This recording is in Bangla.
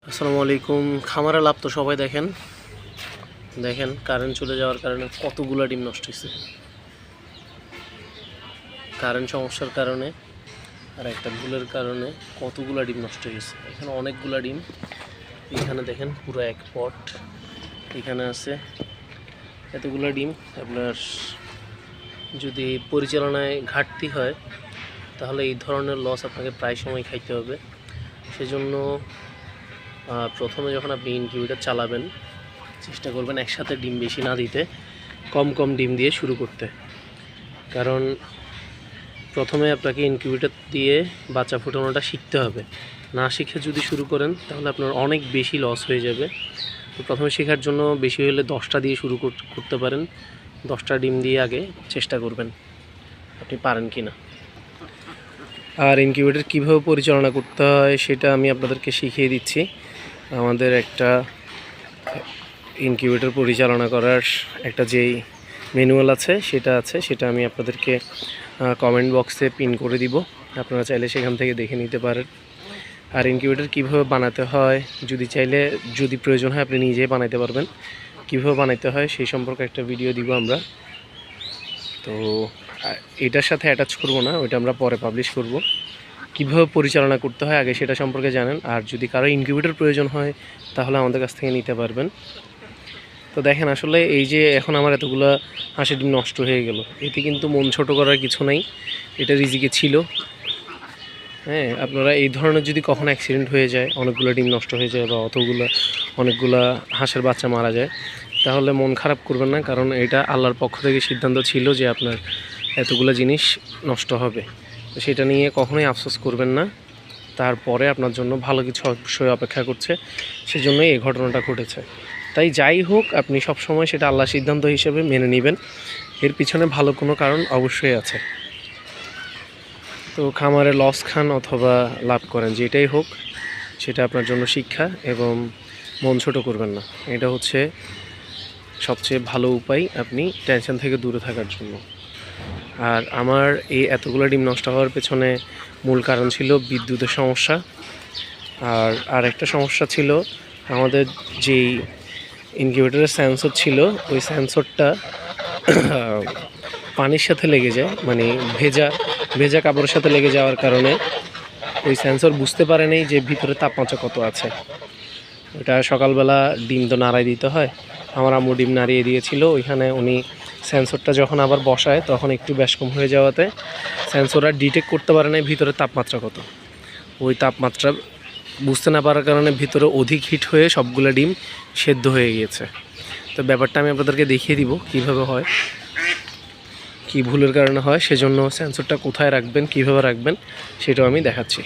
আসসালামু আলাইকুম। খামারে লাভ তো সবাই দেখেন কারেন্ট চলে যাওয়ার কারণে কতগুলা ডিম নষ্ট হয়েছে। কারেন্ট সমস্যার কারণে আর একটা ভুলের কারণে কতগুলা ডিম নষ্ট হয়েছে। এখানে অনেকগুলা ডিম, এখানে দেখেন পুরো এক পট এখানে আছে এতগুলা ডিম। আপনার যদি পরিচালনায় ঘাটতি হয় তাহলে এই ধরনের লস আপনাকে প্রায় সময় খাইতে হবে। সেজন্য প্রথমে যখন আপনি ইনকিউবেটর চালাবেন চেষ্টা করবেন একসাথে ডিম বেশি না দিতে, কম কম ডিম দিয়ে শুরু করতে। কারণ প্রথমে আপনাকে ইনকিউবেটর দিয়ে বাচ্চা ফোটানোটা শিখতে হবে। না শিখে যদি শুরু করেন তাহলে আপনার অনেক বেশি লস হয়ে যাবে। তো প্রথমে শেখার জন্য বেশি হলে 10টা দিয়ে শুরু করতে পারেন। 10টা ডিম দিয়ে আগে চেষ্টা করবেন আপনি পারেন কি না। আর ইনকিউবেটর কীভাবে পরিচালনা করতে হয় সেটা আমি আপনাদেরকে শিখিয়ে দিচ্ছি। আমাদের একটা ইনকিউবেটর পরিচালনা করার একটা যেই ম্যানুয়াল আছে সেটা আমি আপনাদেরকে কমেন্ট বক্সে পিন করে দিব, আপনারা চাইলে সেখান থেকে দেখে নিতে পারেন। আর ইনকিউবেটর কীভাবে বানাতে হয় যদি প্রয়োজন হয় আপনি নিজেই বানাইতে পারবেন। কীভাবে বানাইতে হয় সেই সম্পর্কে একটা ভিডিও দিব আমরা। তো এটার সাথে অ্যাটাচ করব না, ওইটা আমরা পরে পাবলিশ করব। কীভাবে পরিচালনা করতে হয় আগে সেটা সম্পর্কে জানেন। আর যদি কারো ইনকিউবেটর প্রয়োজন হয় তাহলে আমাদের কাছ থেকে নিতে পারবেন। তো দেখেন আসলে এই যে এখন আমার এতগুলো হাঁসের ডিম নষ্ট হয়ে গেল, এতে কিন্তু মন ছোট করার কিছু নেই, এটা রিজিকে ছিল। হ্যাঁ, আপনারা এই ধরনের যদি কখনো অ্যাক্সিডেন্ট হয়ে যায়, অনেকগুলো ডিম নষ্ট হয়ে যায় বা অনেকগুলা হাঁসের বাচ্চা মারা যায়, তাহলে মন খারাপ করবেন না। কারণ এটা আল্লাহর পক্ষ থেকে সিদ্ধান্ত ছিল যে আপনার এতগুলো জিনিস নষ্ট হবে। তো সেটা নিয়ে কখনোই আফসোস করবেন না। তারপরে আপনার জন্য ভালো কিছু অবশ্যই অপেক্ষা করছে, সেজন্যই এই ঘটনাটা ঘটেছে। তাই যাই হোক, আপনি সবসময় সেটা আল্লাহর সিদ্ধান্ত হিসেবে মেনে নেবেন। এর পিছনে ভালো কোনো কারণ অবশ্যই আছে। তো খামারে লস খান অথবা লাভ করেন, যেটাই হোক সেটা আপনার জন্য শিক্ষা, এবং মন ছোট করবেন না। এটা হচ্ছে সবচেয়ে ভালো উপায় আপনি টেনশন থেকে দূরে থাকার জন্য। আর আমার এই এতগুলো ডিম নষ্ট হওয়ার পেছনে মূল কারণ ছিল বিদ্যুতের সমস্যা। আর একটা সমস্যা ছিল আমাদের যেই ইনকিউবেটরের সেন্সর ছিল, ওই সেন্সরটা পানির সাথে লেগে যায়, মানে ভেজা কাপড়ের সাথে লেগে যাওয়ার কারণে ওই সেন্সর বুঝতে পারে নাই যে ভিতরে তাপমাত্রা কত আছে। ওটা সকালবেলা ডিম তো নাড়াই দিতে হয়, আমার আম্মু ডিম নাড়িয়ে দিয়েছিল। ওইখানে উনি সেন্সরটা যখন আবার বসায় তখন একটু বেশ কম হয়ে যাওয়াতে সেন্সর আর ডিটেক্ট করতে পারে নাই ভিতরে তাপমাত্রা কত। ওই তাপমাত্রা বুঝতে না পারার কারণে ভিতরে অধিক হিট হয়ে সবগুলো ডিম সেদ্ধ হয়ে গিয়েছে। তো ব্যাপারটা আমি আপনাদেরকে দেখিয়ে দিব কীভাবে হয়, কী ভুলের কারণে হয়। সেজন্য সেন্সরটা কোথায় রাখবেন, কীভাবে রাখবেন সেটাও আমি দেখাচ্ছি।